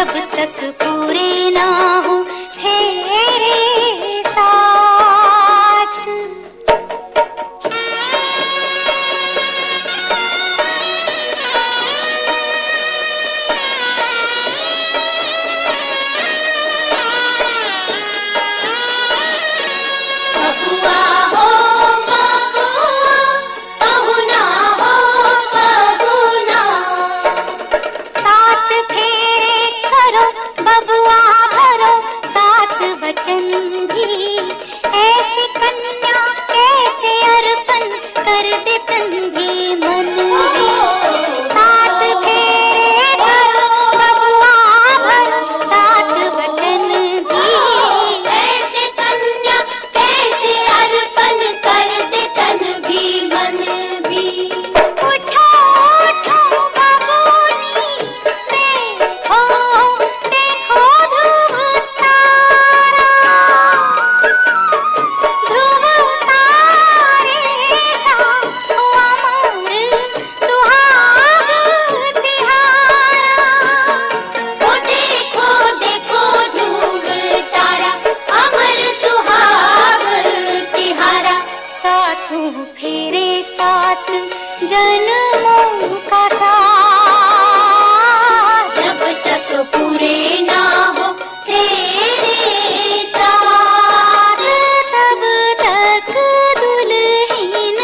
जब तक पूरे ना हो तेरे साथ। बबुआ हो बबुआ, बहू ना हो बबुआ, सात फेरे करो बबुआ भरो सात वचन भी, ऐसी कन्या कैसे अर्पण कर दे तन भी मन भी। सात फेरे करो बबुआ भरो सात वचन भी, ऐसी कन्या कैसे अर्पण कर दे तन भी मन भी। उठो उठो बबूनी देखो देखो ध्रुव तारा, ध्रुव तारे का अमर सुहाग तिहारा। ओ देखो देखो ध्रुव तारा अमर सुहाग तिहारा। सातों फेरे सात जन्मों का साथ, जब तक पूरे ना हो तेरे साथ, तब तक दुल्हन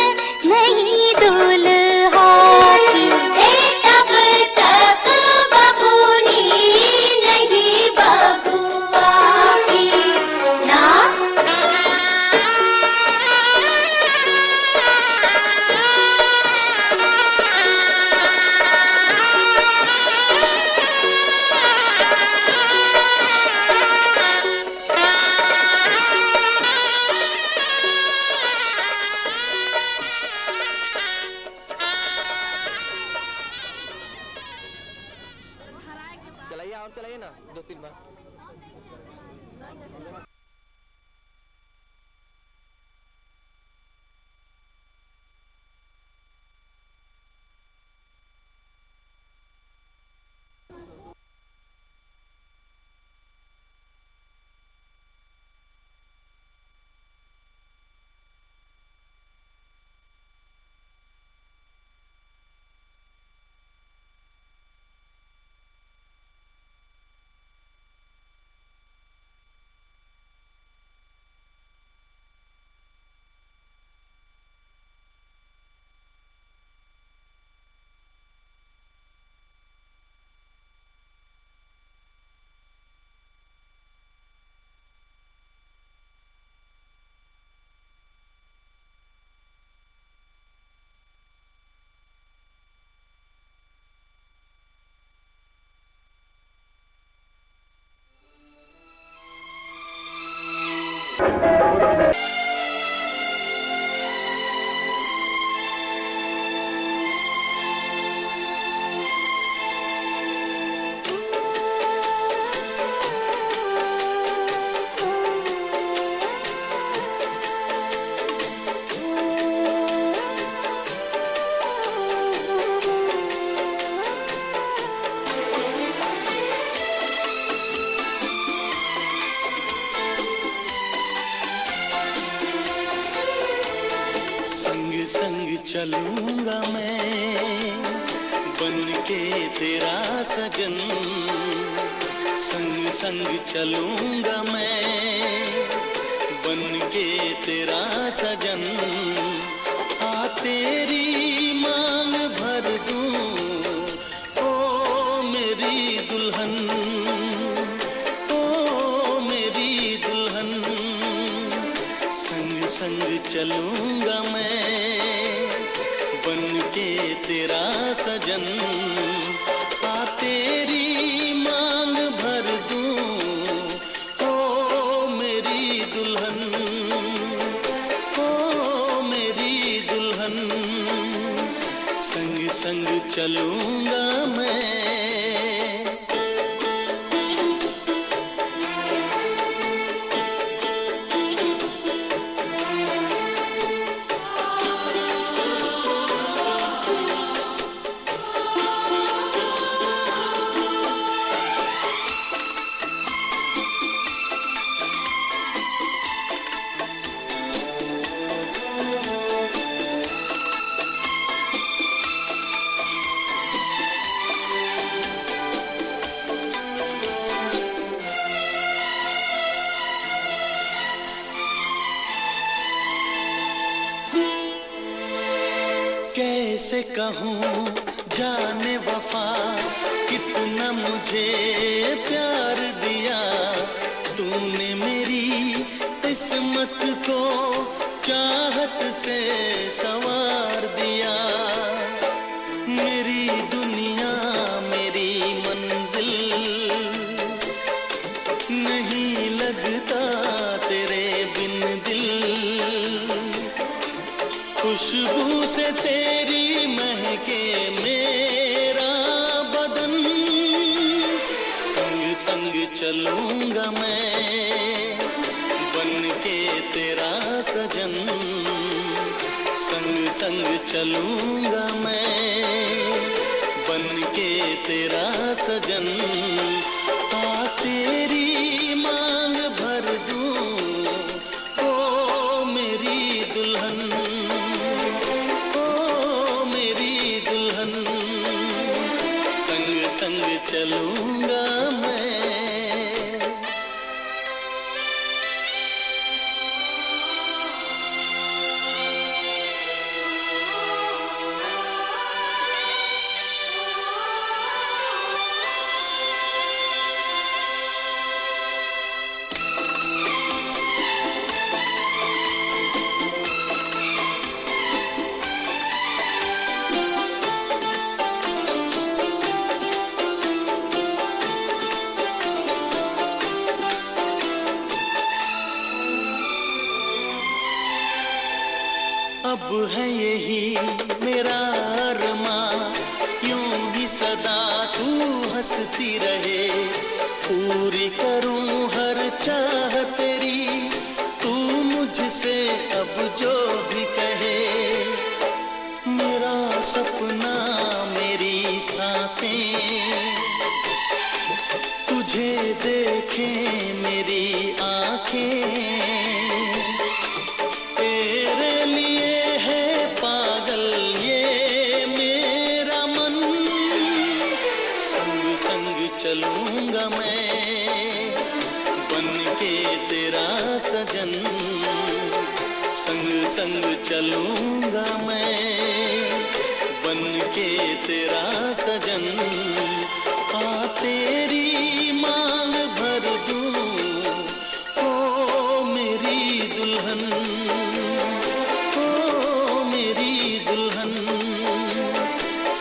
नहीं दुल्हा की, तब तक बबूनी नहीं बबुआ की ना। चलाइए और चलाइए ना 2-3 बार। संग संग चलूंगा मैं बन के तेरा सजन, संग संग चलूंगा मैं बन के तेरा सजन। आ तेरी मांग भर दूं ओ मेरी दुल्हन, ओ मेरी दुल्हन। संग संग चलूंगा मैं बन के तेरा सजन। आ तेरी मांग भर दूं ओ मेरी दुल्हन, ओ मेरी दुल्हन। कहूँ जाने वफा कितना मुझे प्यार दिया तूने मेरी किस्मत को चाहत से संवार दिया मेरी दुनिया मेरी मंजिल नहीं लगता तेरे बिन दिल खुशबू से तेरी महके मेरा बदन संग संग चलूंगा मैं बन के तेरा सजन संग संग चलूंगा मैं बन के तेरा सजन आ तेरी मांग भर दूं ओ मेरी दुल्हन ओ मेरी दुल्हन संग संग चलूंगा मैं अब है यही मेरा अरमां यूं ही सदा तू हंसती रहे पूरी करूं हर चाह तेरी तू मुझसे अब जो भी कहे मेरा सपना मेरी सांसें तुझे देखें मेरी आंखें तेरे लिए है पागल ये मेरा मन संग संग चलूंगा मैं बन के तेरा सजन संग संग चलूंगा मैं बन के तेरा सजन आ तेरी मांग भर दूं ओ मेरी दुल्हन ओ मेरी दुल्हन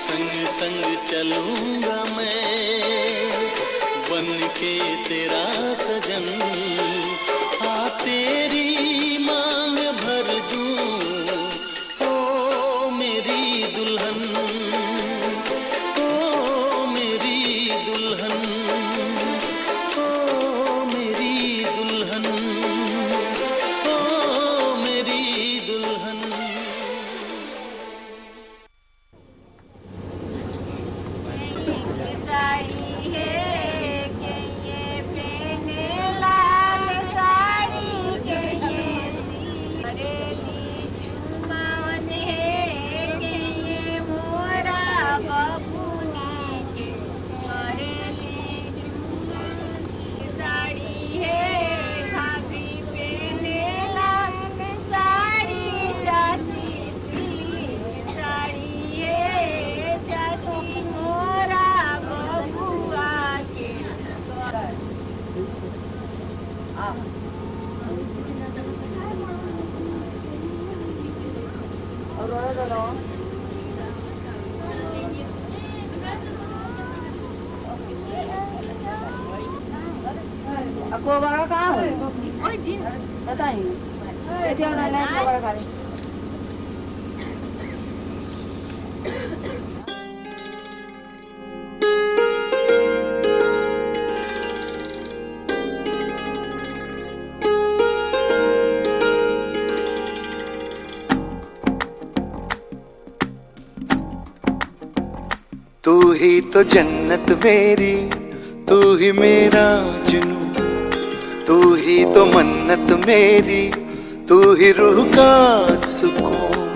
संग संग चलूंगा मैं बन के तेरा सजन आ तेरी मांग भर दूं ओ मेरी दुल्हन ओ मेरी दुल्हन ओ मेरी दुल्हन ओ मेरी दुल्हन साड़ी है के ये पहने लाल साड़ी के ये बरेली चुमावन है के ये मोरा बबूनी के बरेली चुमावन साड़ी है भाभी पहने लाल साड़ी चाची सिल्क साड़ी है चाची मोरा बबुआ के Aku baru kau. Oh jin. Datang. Jadi orang lain kau baru kali. तू ही तो जन्नत मेरी तू ही मेरा जुनू तू ही तो मन्नत मेरी तू ही रूह का सुकून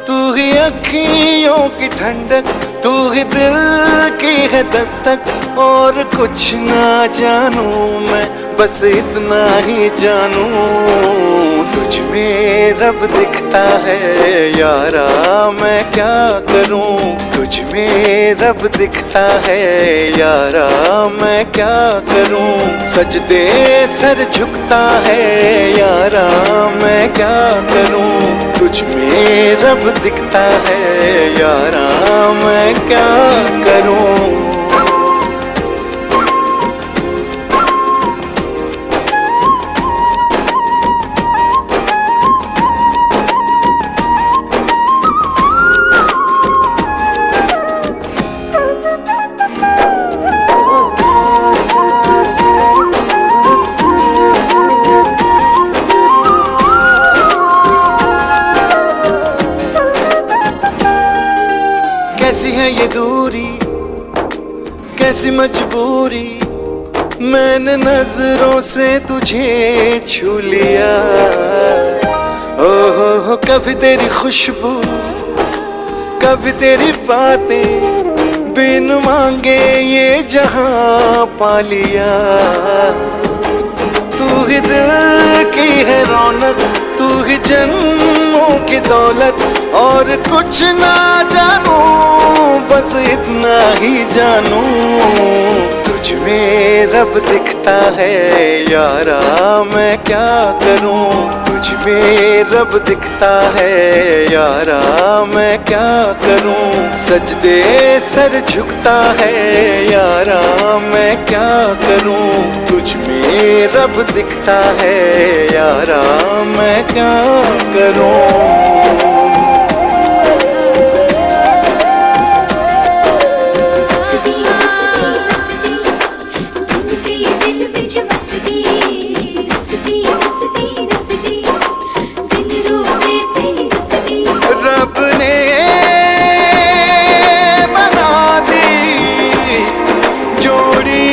तू ही अखियों की ठंडक तू ही दिल की है दस्तक और कुछ ना जानू मैं बस इतना ही जानू तुझ में रब दिखता है यारा, मैं क्या करूं तुझ में रब दिखता है यारा, मैं क्या करूं। सजदे सर झुकता है यारा, मैं क्या करूं तुझ में रब दिखता है यारा, मैं क्या करूं। कैसी है ये दूरी, कैसी मजबूरी, मैंने नजरों से तुझे छू लिया। ओहो कभी तेरी खुशबू, कभी तेरी बातें, बिन मांगे ये जहां पा लिया। तू ही दिल की है रौनक, तू ही जन्मों की दौलत, और कुछ ना जानू बस इतना ही जानू तुझ में रब दिखता है यारा, मैं क्या करूं तुझ में रब दिखता है यारा, मैं क्या करूं। सजदे सर झुकता है यारा, मैं क्या करूं तुझ में रब दिखता है यारा, मैं क्या करूं। रब ने बना दी जोड़ी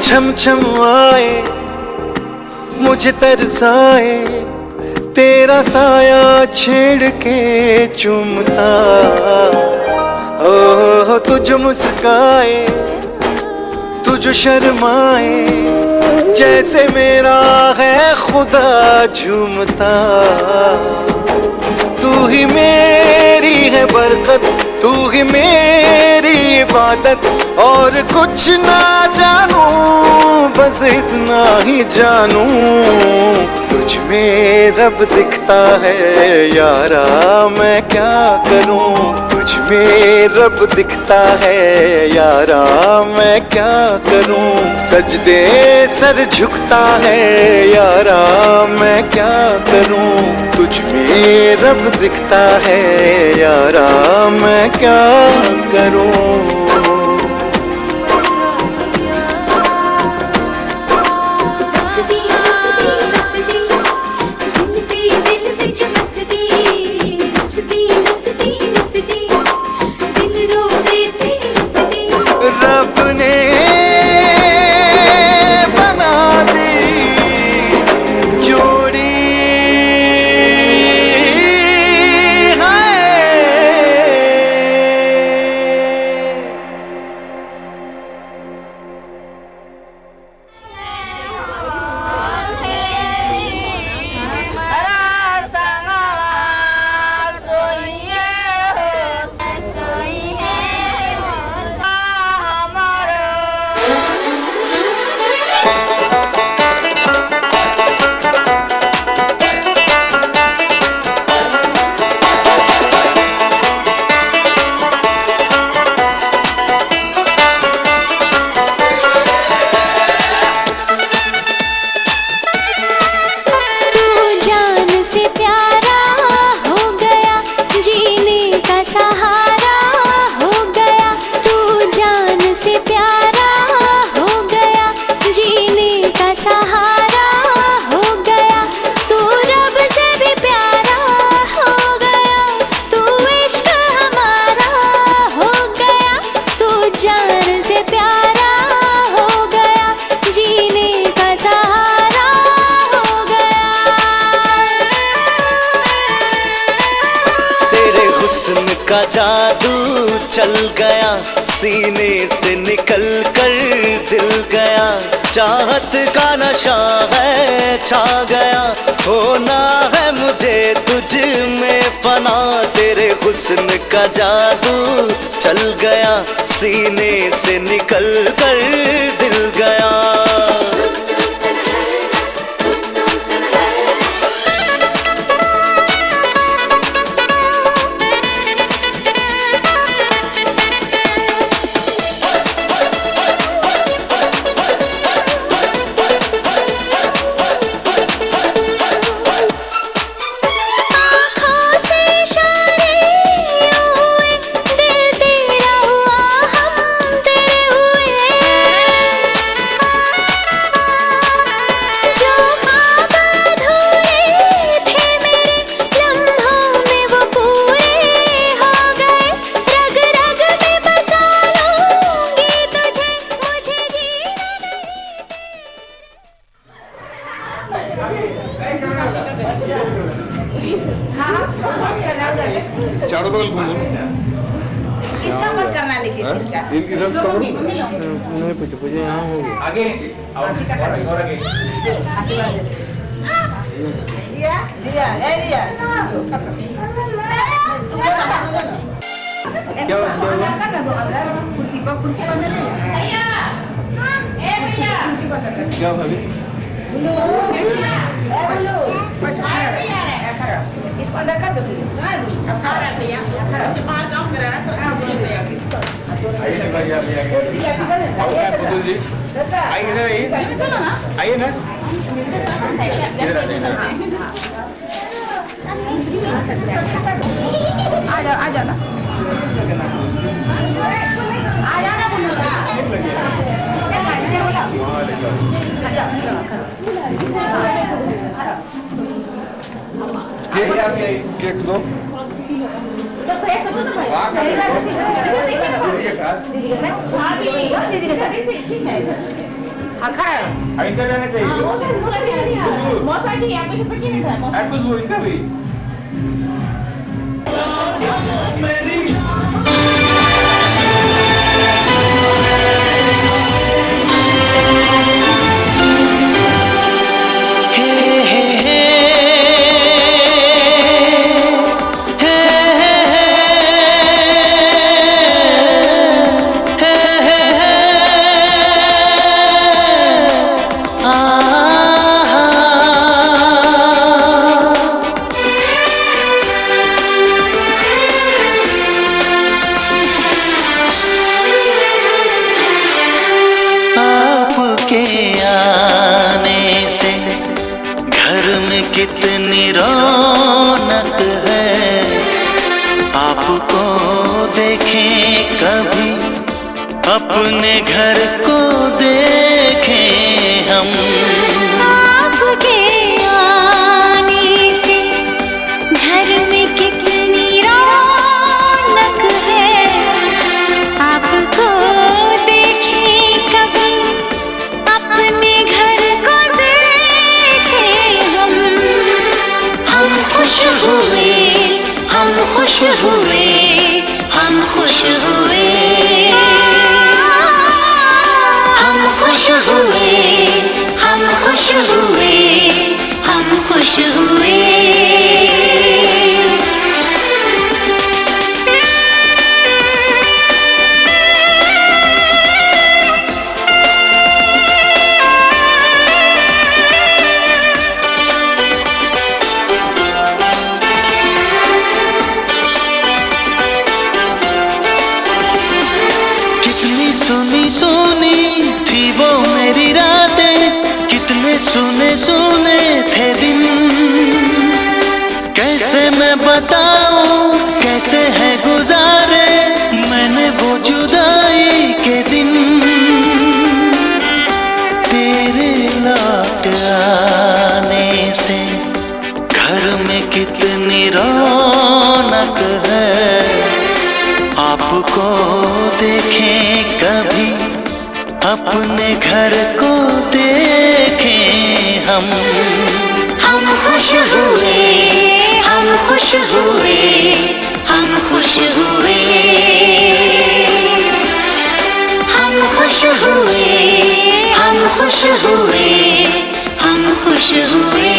छम छम आए मुझे तरसाए, तेरा साया छेड़ के चूमता। ओह तुझ मुस्काए, तुझ शर्माए, जैसे मेरा है खुदा झूमता। तू ही मेरी है बरकत, तू ही मेरी इबादत, और कुछ ना जानू बस इतना ही जानू तुझ में रब दिखता है यारा, मैं क्या करूं तुझ में रब दिखता है यारा, मैं क्या करूं। सजदे सर झुकता है यारा, मैं क्या करूं तुझ में रब दिखता है यारा, मैं क्या करूं। रब ने बना दी जोड़ी है। जादू चल गया, सीने से निकल कर दिल गया। चाहत का नशा है छा गया, होना है मुझे तुझ में फना। तेरे हुस्न का जादू चल गया, सीने से निकल कर दिल गया। चारों बगल घूमो। इसका मत करना लेकिन इसका इनकी दर्द करो। नहीं पूछे यहाँ होगी आगे और आगे आशीर्वाद दे। दिया दिया ले लिया। क्या अंदर कर ना दो, अंदर कुर्सी को अंदर ले भैया। ए भैया कुर्सी को अंदर कर। क्या भाभी इसको अंदर कर दो। अब खा रहा भैया, बाहर काम करा रहा था। आइए भाई आइए चलो ना, आइए ना आ जाओ आ जाओ आ जाना केक दो। इधर रहना चाहिए। खुशबू इधर भी। कितनी रौनक है, आपको देखें कभी अपने घर को देखें हम। आपके आने से घर में कितनी रौनक है, आपको देखें कभी अपने घर को देखें हम। हम खुश हुए, हम खुश हुए, हम खुश हुए, हम खुश हुए, हम खुश हुए, हम खुश हुए। सुनी सुनी थी वो मेरी रातें, कितने सुने सुने थे दिन। कैसे मैं बताऊं कैसे है गुजारे मैंने वो जुदाई के दिन। तेरे लौट आने से घर में कितनी रौनक है, आपको देखें कभी अपने घर को देखें हम। हम खुश हुए, हम खुश हुए, हम खुश हुए, हम खुश हुए, हम खुश हुए, हम खुश हुए।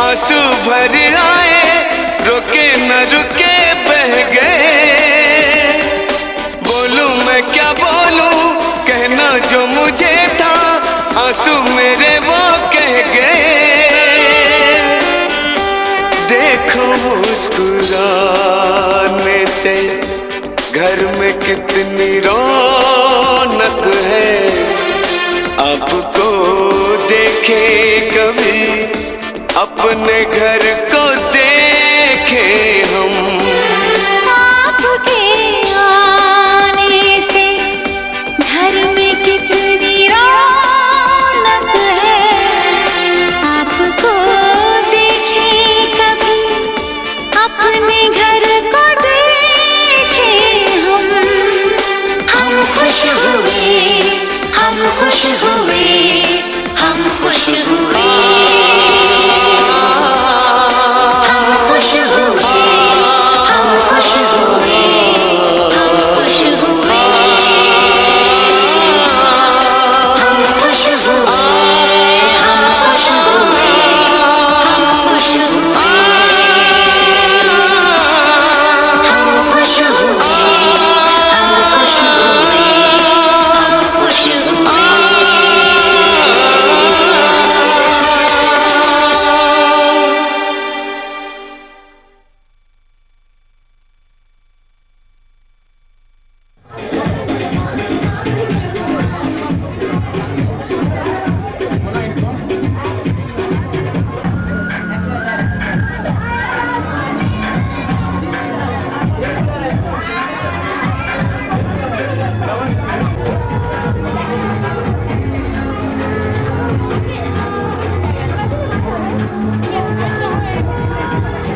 आंसू भर आए, रुके न रुके बह गए। बोलूं मैं क्या बोलूं, कहना जो मुझे था, आंसू मेरे वो कह गए। देखो मुस्कुराने से घर में कितनी रौनक है, आपको देखे कभी अपने घर को देखे हम। आपके आने से घर में कितनी रौनक है, आपको देखे कभी अपने घर को देखे हम। हम खुश हुए, हम खुश हुए, हम खुश हुए।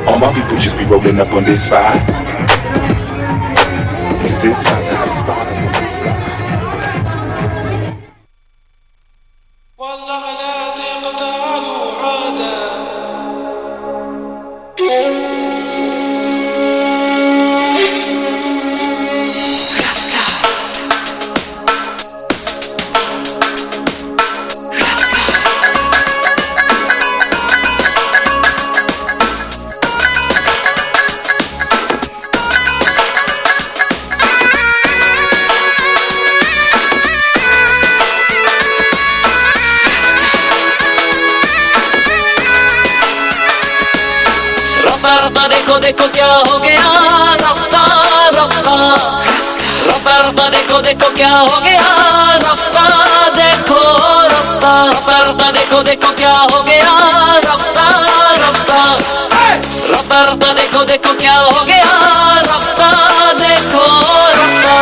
All my people just be rolling up on this spot, 'cause this spot's how it started from this spot. देखो देखो क्या हो गया, रफ्ता रफ्ता रफ्ता रफ्ता, देखो देखो क्या हो गया, रफ्ता देखो रफ्ता रफ्ता रफ्ता, देखो देखो क्या हो गया, रफ्ता रफ्ता रफ्ता रफ्ता रफ्ता देखो देखो क्या हो गया, रफ्ता देखो रफ्ता।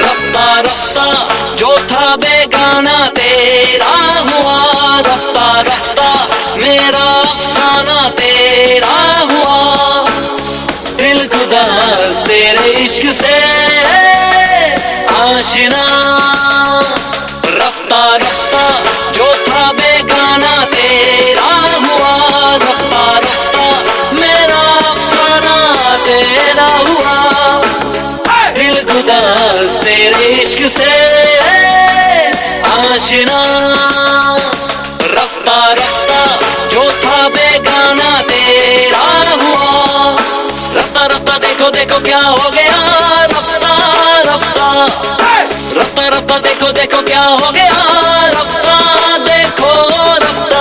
रफ्ता रफ्ता जो था बेगाना तेरा हुआ, रफ्ता रफ्ता मेरा अफसाना तेरा हुआ। दिल खुदास तेरे इश्क से आशिना। रफ्ता रफ्ता जो था बेगाना तेरा हुआ, रफ्ता रफ्ता मेरा अफसाना तेरा हुआ। दिल खुदास तेरे इश्क से आशिना। रफ्ता रफ्ता जो था बेगाना तेरा हुआ, रफ्ता रफ्ता देखो देखो क्या हो गया, रफ्ता रफ्ता। रफ्ता रफ्ता देखो देखो क्या हो गया, रफ्ता देखो रफ्ता।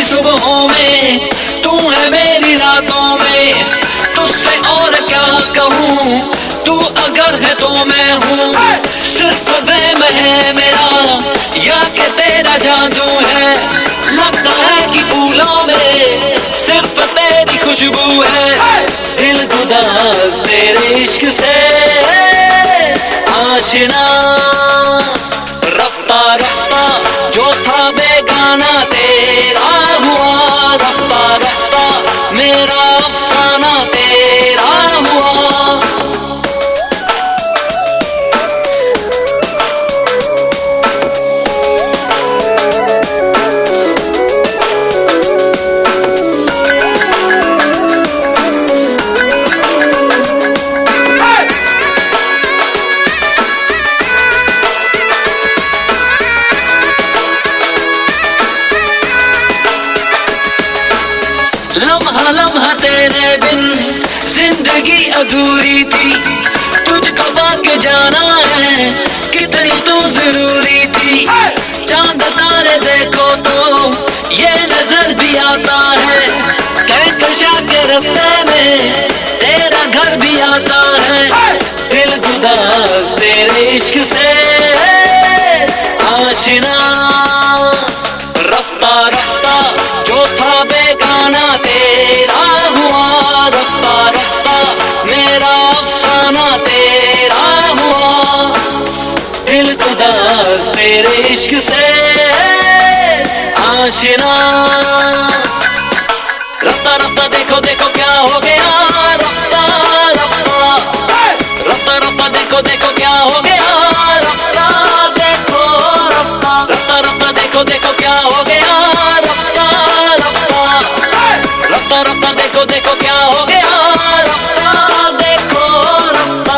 सुबहों में तू है मेरी रातों में, तुझसे और क्या कहूँ, तू अगर है तो मैं हूँ। सिर्फ वहम है मेरा या कि तेरा जादू है, लगता है कि फूलों में सिर्फ तेरी खुशबू है। दिल खुदास तेरे इश्क से आशिना। रफ्ता रफ्ता जो था बेगाना तेरा हुआ, रफ्ता रफ्ता मेरा अफसाना तेरा हुआ। लम्हा लम्हा तेरे बिन जिंदगी अधूरी थी, तुझको पाके जाना है कितनी तू जरूरी थी। चांद तारे देखो तो ये नजर भी आता है, कहकशा के रास्ते में तेरा घर भी आता है। दिल खुदास तेरे इश्क से आशिना। रफ्ता रफ्ता जो था बेगाना तेरा हुआ, रफ्ता रफ्ता मेरा अफसाना तेरा हुआ। दिल खुदास तेरे इश्क से आशिना। रफ्ता रफ्ता देखो देखो क्या हो गया, रफ्ता रफ्ता। रफ्ता रफ्ता देखो देखो क्या हो गया, रफ्ता देखो रफ्ता। रफ्ता रफ्ता देखो देखो क्या हो गया, रफ्ता रफ्ता। रफ्ता रफ्ता देखो देखो क्या हो गया, रफ्ता देखो रफ्ता।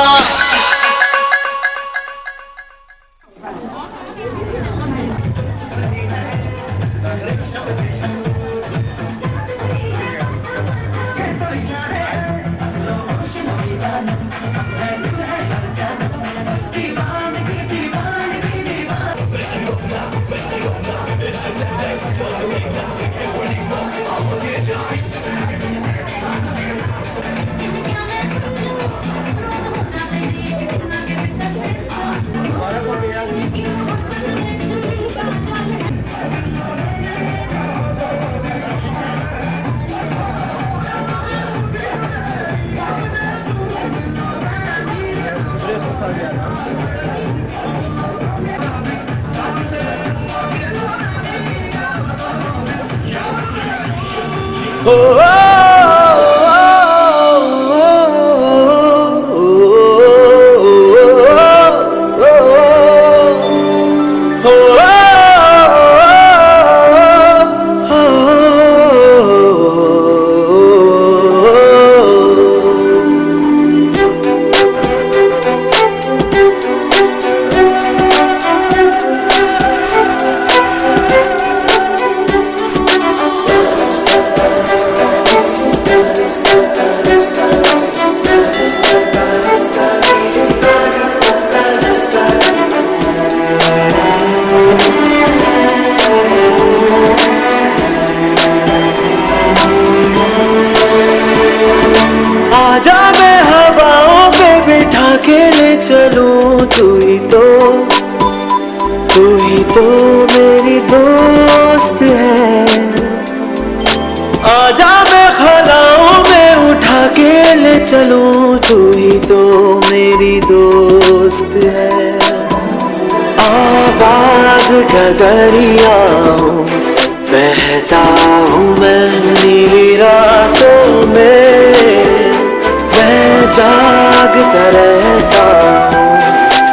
उठा के ले चलूं, तू ही तो मेरी दोस्त है। आजा मैं खलाओं में उठा के ले चलूं, तू ही तो मेरी दोस्त है। आवाज का दरिया हूँ, बहता हूँ मैं नीली रातों में, मैं जागता रहता हूँ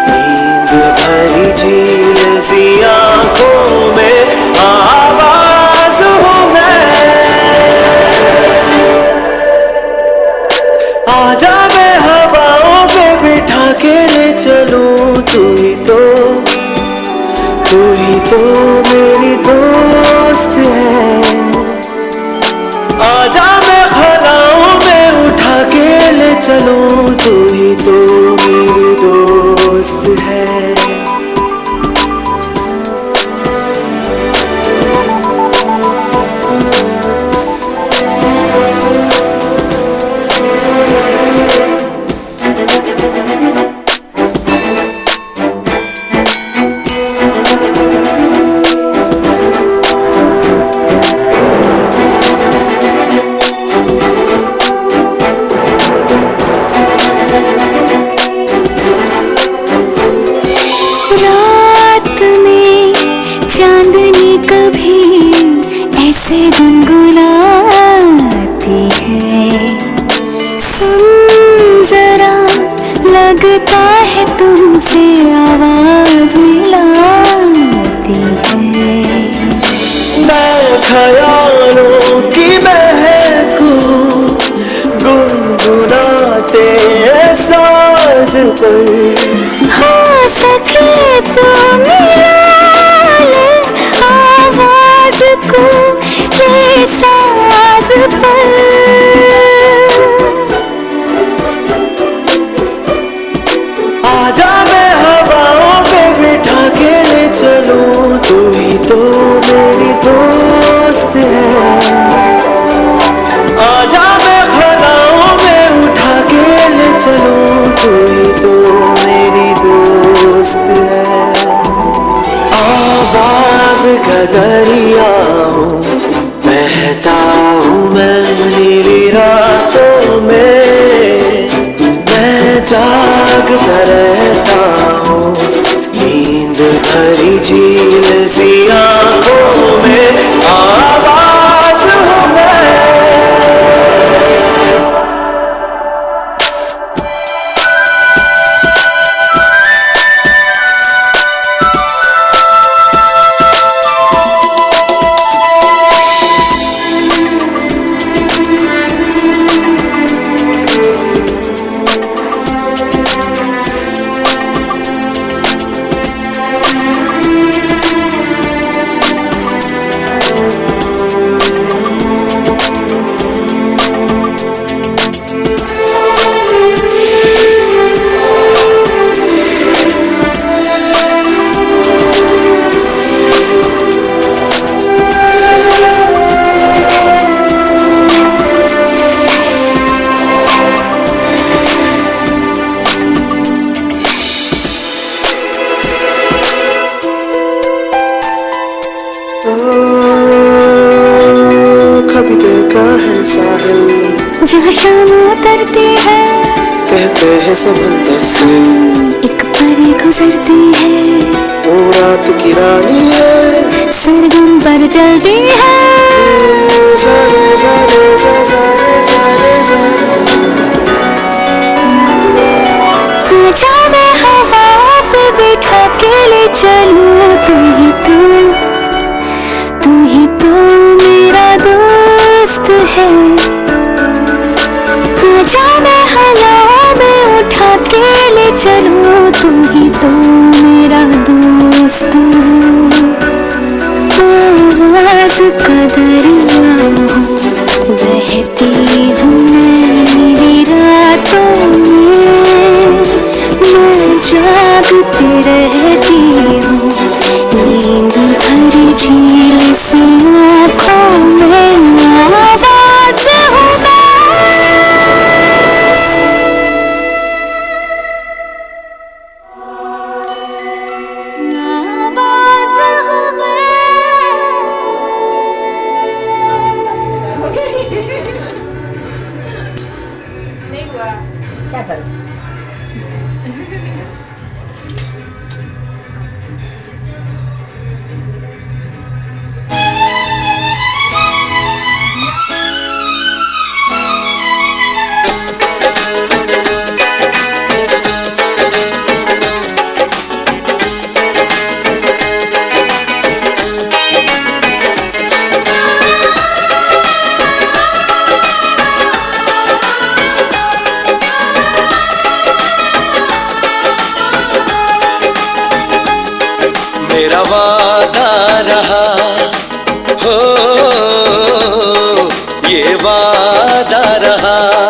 नींद भरी झील सी आँखों में। आवाज हूँ मैं, आजा मैं हवाओं पे बिठा के ले चलूं, तू ही तो मेरी दोस्त है। आजा मैं खलाओं में उठा के ले चलूं, तू ही तो मेरी दोस्त है। ऐसे गुनगुनाती है, सुन जरा लगता है तुमसे आवाज मिलाती है। मैं ख्यालों की महकूं गुनगुनाते साज पर, हो सके तो मिला ले आवाज को ये साज पर। आजा मैं हवाओं पे बिठा के ले चलूं, तू ही तो मेरी दोस्त है। आजा मैं खलाओं में उठा के ले चलूं, तू ही तो मेरी दोस्त है। आवाज का दरिया हूँ, बहता हूँ मैं नीली रातों में, मैं जागता रहता हूँ नींद भरी झील सी आँखों में। आवाज हूँ मैं, कभी देखा है साहिल जहाँ शाम उतरती है, कहते हैं समंदर से एक परी गुजरती है, वो रात की रानी है, सरगम पर जलती है। जाने जाने जाने जाने आजा मैं हवा पे बिठा के ले चलूं, तू ही तो मेरा दोस्त है। आजा मैं हवा में उठा के ले चलूं, तू ही तो मेरा दोस्त है। आवाज का दरिया बहती हूँ मैं नीली रातों में, मैं जागती रहती हूँ नींद भरी झील सी आँखों में। आवाज हूँ मैं। कर मेरा वादा रहा हो, ये वादा रहा।